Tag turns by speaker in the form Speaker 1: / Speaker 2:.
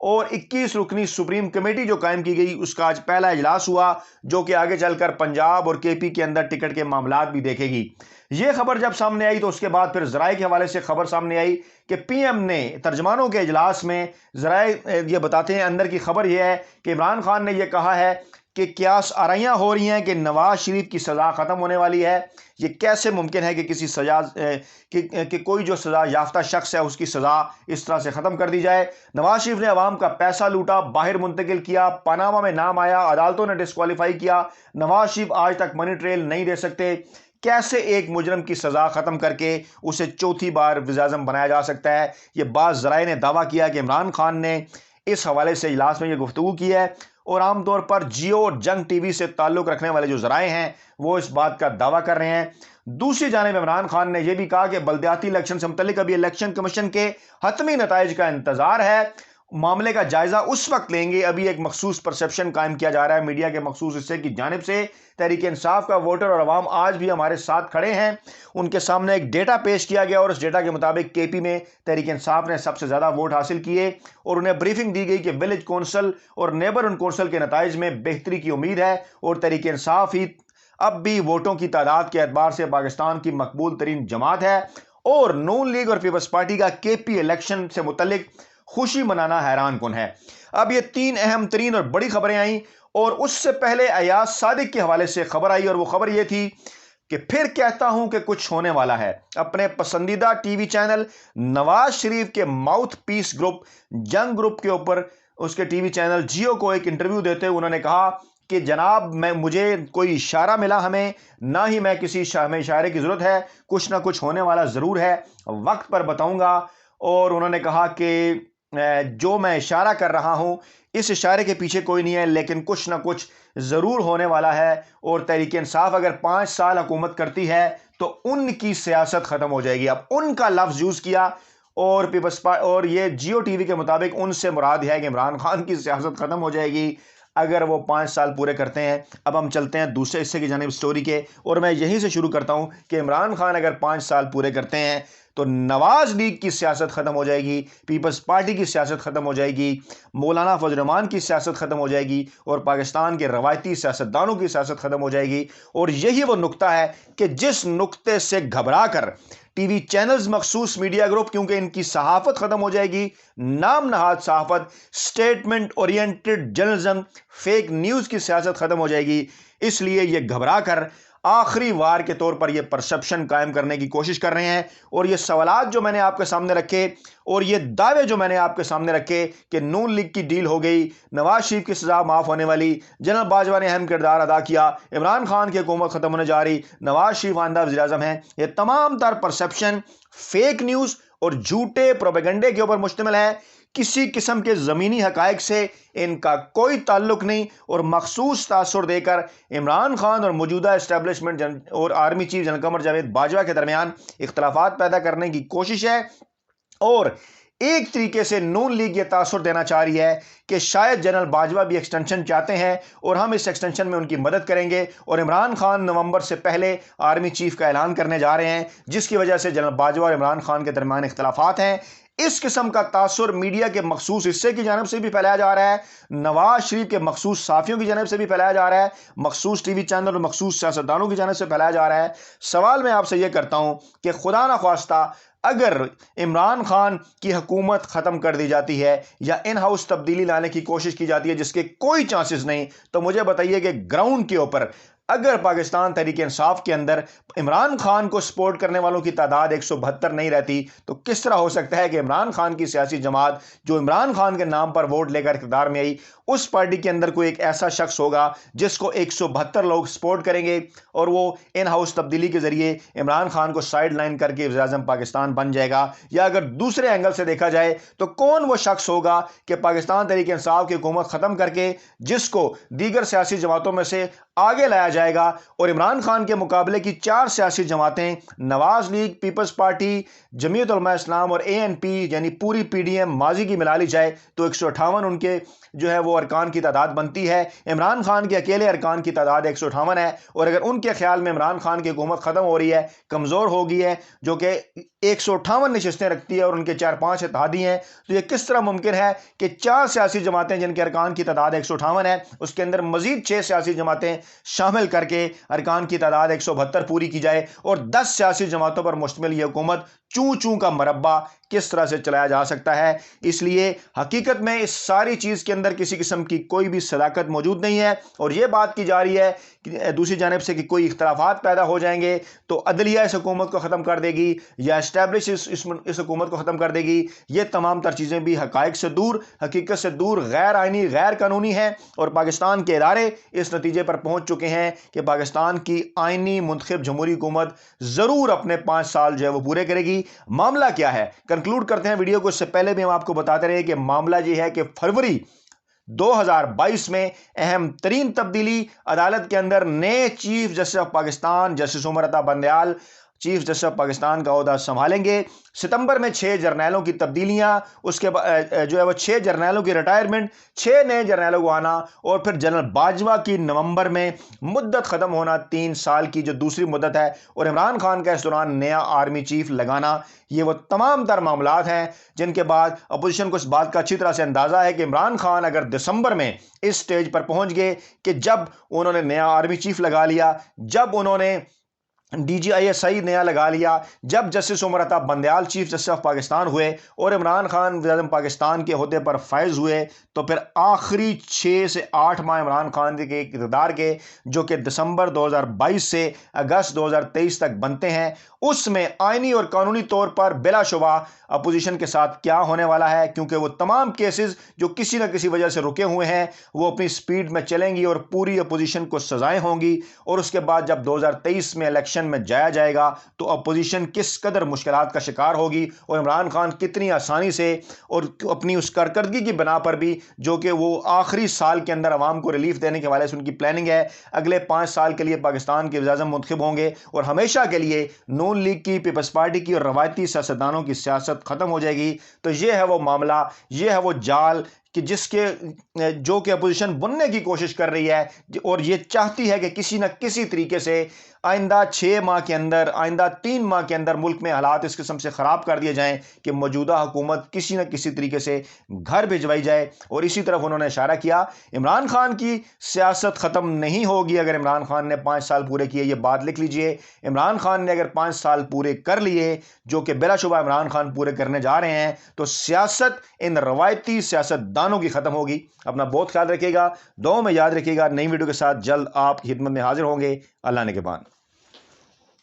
Speaker 1: اور 21 رکنی supreme committee جو قائم کی گئی اس کا آج پہلا اجلاس ہوا، جو کہ آگے چل کر پنجاب اور کے پی کے اندر ٹکٹ کے معاملات بھی دیکھے گی۔ یہ خبر جب سامنے آئی تو اس کے بعد پھر ذرائع کے حوالے سے خبر سامنے آئی کہ پی ایم نے ترجمانوں کے اجلاس میں، ذرائع یہ بتاتے ہیں، اندر کی خبر یہ ہے کہ عمران خان نے یہ کہا ہے کہ قیاس آرائیاں ہو رہی ہیں کہ نواز شریف کی سزا ختم ہونے والی ہے۔ یہ کیسے ممکن ہے کہ کسی سزا کہ کوئی جو سزا یافتہ شخص ہے اس کی سزا اس طرح سے ختم کر دی جائے؟ نواز شریف نے عوام کا پیسہ لوٹا، باہر منتقل کیا، پاناما میں نام آیا، عدالتوں نے ڈسکوالیفائی کیا، نواز شریف آج تک منی ٹریل نہیں دے سکتے۔ کیسے ایک مجرم کی سزا ختم کر کے اسے چوتھی بار وزیر اعظم بنایا جا سکتا ہے؟ یہ بعض ذرائع نے دعویٰ کیا کہ عمران خان نے اس حوالے سے اجلاس میں یہ گفتگو کی ہے، اور عام طور پر جیو اور جنگ ٹی وی سے تعلق رکھنے والے جو ذرائع ہیں وہ اس بات کا دعویٰ کر رہے ہیں۔ دوسری جانب عمران خان نے یہ بھی کہا کہ بلدیاتی الیکشن سے متعلق ابھی الیکشن کمیشن کے حتمی نتائج کا انتظار ہے، معاملے کا جائزہ اس وقت لیں گے۔ ابھی ایک مخصوص پرسپشن قائم کیا جا رہا ہے میڈیا کے مخصوص حصے کی جانب سے، تحریک انصاف کا ووٹر اور عوام آج بھی ہمارے ساتھ کھڑے ہیں۔ ان کے سامنے ایک ڈیٹا پیش کیا گیا اور اس ڈیٹا کے مطابق کے پی میں تحریک انصاف نے سب سے زیادہ ووٹ حاصل کیے، اور انہیں بریفنگ دی گئی کہ ولیج کونسل اور نیبرہڈ کونسل کے نتائج میں بہتری کی امید ہے، اور تحریک انصاف ہی اب بھی ووٹوں کی تعداد کے اعتبار سے پاکستان کی مقبول ترین جماعت ہے، اور نون لیگ اور پیپلز پارٹی کا کے پی الیکشن سے متعلق خوشی منانا حیران کن ہے۔ اب یہ تین اہم ترین اور بڑی خبریں آئیں، اور اس سے پہلے ایاز صادق کے حوالے سے خبر آئی، اور وہ خبر یہ تھی کہ پھر کہتا ہوں کہ کچھ ہونے والا ہے۔ اپنے پسندیدہ T V channel Nawaz Sharif کے ماؤتھ پیس گروپ جنگ گروپ کے اوپر اس کے ٹی وی چینل جیو کو ایک انٹرویو دیتے ہوئے انہوں نے کہا کہ جناب مجھے کوئی اشارہ ملا، ہمیں نہ ہی میں کسی ہمیں اشارے کی ضرورت ہے، کچھ نہ کچھ ہونے والا ضرور ہے، وقت پر بتاؤں گا۔ اور انہوں نے کہا کہ جو میں اشارہ کر رہا ہوں اس اشارے کے پیچھے کوئی نہیں ہے، لیکن کچھ نہ کچھ ضرور ہونے والا ہے، اور تحریک انصاف اگر 5 سال حکومت کرتی ہے تو ان کی سیاست ختم ہو جائے گی۔ اب ان کا لفظ یوز کیا، اور یہ جیو ٹی وی کے مطابق ان سے مراد ہے کہ عمران خان کی سیاست ختم ہو جائے گی اگر وہ 5 سال پورے کرتے ہیں۔ اب ہم چلتے ہیں دوسرے حصے کی جانب سٹوری کے، اور میں یہیں سے شروع کرتا ہوں کہ عمران خان اگر 5 سال پورے کرتے ہیں تو نواز لیگ کی سیاست ختم ہو جائے گی، پیپلز پارٹی کی سیاست ختم ہو جائے گی، مولانا فضل الرحمان کی سیاست ختم ہو جائے گی، اور پاکستان کے روایتی سیاستدانوں کی سیاست ختم ہو جائے گی۔ اور یہی وہ نقطہ ہے کہ جس نقطے سے گھبرا کر ٹی وی چینلز مخصوص میڈیا گروپ، کیونکہ ان کی صحافت ختم ہو جائے گی، نام نہاد صحافت، statement oriented journalism, fake news کی سیاست ختم ہو جائے گی، اس لیے یہ گھبرا کر آخری وار کے طور پر یہ پرسپشن قائم کرنے کی کوشش کر رہے ہیں۔ اور یہ سوالات جو میں نے آپ کے سامنے رکھے اور یہ دعوے جو میں نے آپ کے سامنے رکھے کہ نون لیگ کی ڈیل ہو گئی، نواز شریف کی سزا معاف ہونے والی، جنرل باجوہ نے اہم کردار ادا کیا، عمران خان کی حکومت ختم ہونے جا رہی، نواز شریف آئندہ وزیر اعظم ہیں، یہ تمام تر پرسپشن فیک نیوز اور جھوٹے پروپیگنڈے کے اوپر مشتمل ہے۔ کسی قسم کے زمینی حقائق سے ان کا کوئی تعلق نہیں، اور مخصوص تاثر دے کر عمران خان اور موجودہ اسٹیبلشمنٹ اور army chief general Qamar Javed Bajwa کے درمیان اختلافات پیدا کرنے کی کوشش ہے، اور ایک طریقے سے نون لیگ یہ تاثر دینا چاہ رہی ہے کہ شاید جنرل باجوہ بھی ایکسٹینشن چاہتے ہیں، اور ہم اس ایکسٹینشن میں ان کی مدد کریں گے، اور عمران خان نومبر سے پہلے آرمی چیف کا اعلان کرنے جا رہے ہیں، جس کی وجہ سے جنرل باجوہ اور عمران خان کے درمیان اختلافات ہیں۔ اس قسم کا تاثر میڈیا کے مخصوص حصے کی جانب سے بھی پھیلایا جا رہا ہے، نواز شریف کے مخصوص صحافیوں کی جانب سے بھی پھیلایا جا رہا ہے، مخصوص ٹی وی چینل اور مخصوص سیاستدانوں کی جانب سے پھیلایا جا رہا ہے۔ سوال میں آپ سے یہ کرتا ہوں کہ خدا نخواستہ اگر عمران خان کی حکومت ختم کر دی جاتی ہے یا ان ہاؤس تبدیلی لانے کی کوشش کی جاتی ہے، جس کے کوئی چانسز نہیں، تو مجھے بتائیے کہ گراؤنڈ کے اوپر اگر پاکستان تحریک انصاف کے اندر عمران خان کو سپورٹ کرنے والوں کی تعداد 172 نہیں رہتی، تو کس طرح ہو سکتا ہے کہ عمران خان کی سیاسی جماعت جو عمران خان کے نام پر ووٹ لے کر اقتدار میں آئی، اس پارٹی کے اندر کوئی ایک ایسا شخص ہوگا جس کو 172 لوگ سپورٹ کریں گے، اور وہ ان ہاؤس تبدیلی کے ذریعے عمران خان کو سائیڈ لائن کر کے وزیر اعظم پاکستان بن جائے گا؟ یا اگر دوسرے اینگل سے دیکھا جائے تو کون وہ شخص ہوگا کہ پاکستان تحریک انصاف کی حکومت ختم کر کے جس کو دیگر سیاسی جماعتوں میں سے آگے لایا جائے گا، اور عمران خان کے مقابلے کی 4 سیاسی جماعتیں نواز لیگ، پیپلز پارٹی، جمعیت علماء اسلام اور اے این پی یعنی پوری پی ڈی ایم ماضی کی ملا لی جائے تو 158 ان کے جو ہے وہ ارکان کی تعداد بنتی ہے۔ عمران خان کے اکیلے ارکان کی تعداد 158 ہے، اور اگر ان کے خیال میں عمران خان کی حکومت ختم ہو رہی ہے، کمزور ہو گئی ہے، جو کہ 158 نشستیں رکھتی ہے اور ان کے 4-5 اتحادی ہیں، تو یہ کس طرح ممکن ہے کہ 4 سیاسی جماعتیں جن کے ارکان کی تعداد 158 ہے، اس کے اندر مزید 6 سیاسی جماعتیں شامل کر کے ارکان کی تعداد 172 پوری کی جائے اور 10 سیاسی جماعتوں پر مشتمل یہ حکومت چوں چوں کا مربع کس طرح سے چلایا جا سکتا ہے؟ اس لیے حقیقت میں اس ساری چیز کے اندر کسی قسم کی کوئی بھی صداقت موجود نہیں ہے، اور یہ بات کی جا رہی ہے کہ دوسری جانب سے کہ کوئی اختلافات پیدا ہو جائیں گے تو عدلیہ اس حکومت کو ختم کر دے گی یا اسٹیبلش اس حکومت کو ختم کر دے گی۔ یہ تمام تر چیزیں بھی حقائق سے دور، حقیقت سے دور، غیر آئینی، غیر قانونی ہیں، اور پاکستان کے ادارے اس نتیجے پر پہنچ چکے ہیں کہ پاکستان کی آئینی منتخب جمہوری حکومت ضرور اپنے 5 سال جو ہے وہ پورے کرے گی۔ معاملہ کیا ہے؟ کنکلوڈ کرتے ہیں ویڈیو کو۔ اس سے پہلے بھی ہم آپ کو بتاتے رہے کہ معاملہ یہ ہے کہ فروری 2022 میں اہم ترین تبدیلی عدالت کے اندر نئے chief justice of Pakistan justice Umar Ata Bandial chief justice of Pakistan کا عہدہ سنبھالیں گے۔ ستمبر میں 6 جرنیلوں کی تبدیلیاں، اس کے بعد جو ہے وہ 6 جرنیلوں کی ریٹائرمنٹ، 6 نئے جرنیلوں کو آنا، اور پھر جنرل باجوہ کی نومبر میں مدت ختم ہونا، 3 سال کی جو دوسری مدت ہے، اور عمران خان کا اس دوران نیا آرمی چیف لگانا۔ یہ وہ تمام تر معاملات ہیں جن کے بعد اپوزیشن کو اس بات کا اچھی طرح سے اندازہ ہے کہ عمران خان اگر دسمبر میں اس سٹیج پر پہنچ گئے کہ جب انہوں نے نیا آرمی چیف لگا لیا، جب انہوں نے DGISI نیا لگا لیا، جب justice Umar Ata Bandial chief justice of Pakistan ہوئے اور عمران خان وزیر اعظم پاکستان کے عہدے پر فائز ہوئے، تو پھر آخری 6 سے 8 ماہ عمران خان کے اقتدار کے، جو کہ دسمبر 2022 سے اگست 2023 تک بنتے ہیں، اس میں آئینی اور قانونی طور پر بلا شبہ اپوزیشن کے ساتھ کیا ہونے والا ہے، کیونکہ وہ تمام کیسز جو کسی نہ کسی وجہ سے رکے ہوئے ہیں وہ اپنی سپیڈ میں چلیں گی اور پوری اپوزیشن کو سزائیں ہوں گی، اور اس کے بعد جب 2023 میں الیکشن میں جایا جائے گا تو اپوزیشن کس قدر مشکلات کا شکار ہوگی، اور عمران خان کتنی آسانی سے اور اپنی اس کارکردگی کی بنا پر بھی، جو کہ وہ آخری سال کے اندر عوام کو ریلیف دینے کے حوالے سے ان کی پلاننگ ہے، اگلے 5 سال کے لیے پاکستان کے وزیر اعظم منتخب ہوں گے اور ہمیشہ کے لیے نون لیگ کی، پیپلز پارٹی کی اور روایتی سیاستدانوں کی سیاست ختم ہو جائے گی۔ تو یہ ہے وہ معاملہ، یہ ہے وہ جال کہ جو کہ اپوزیشن بننے کی کوشش کر رہی ہے، اور یہ چاہتی ہے کہ کسی نہ کسی طریقے سے آئندہ 6 ماہ کے اندر، آئندہ 3 ماہ کے اندر ملک میں حالات اس قسم سے خراب کر دیے جائیں کہ موجودہ حکومت کسی نہ کسی طریقے سے گھر بھجوائی جائے، اور اسی طرف انہوں نے اشارہ کیا۔ عمران خان کی سیاست ختم نہیں ہوگی اگر عمران خان نے 5 سال پورے کیے، یہ بات لکھ لیجئے۔ عمران خان نے اگر 5 سال پورے کر لیے، جو کہ بلا شبہ عمران خان پورے کرنے جا رہے ہیں، تو سیاست ان روایتی سیاست دانوں کی ختم ہوگی۔ اپنا بہت خیال رکھیے گا، دعاؤں میں یاد رکھیے گا۔ نئی ویڈیو کے ساتھ جلد آپ کی خدمت میں حاضر ہوں گے۔ اللہ نے کے بان۔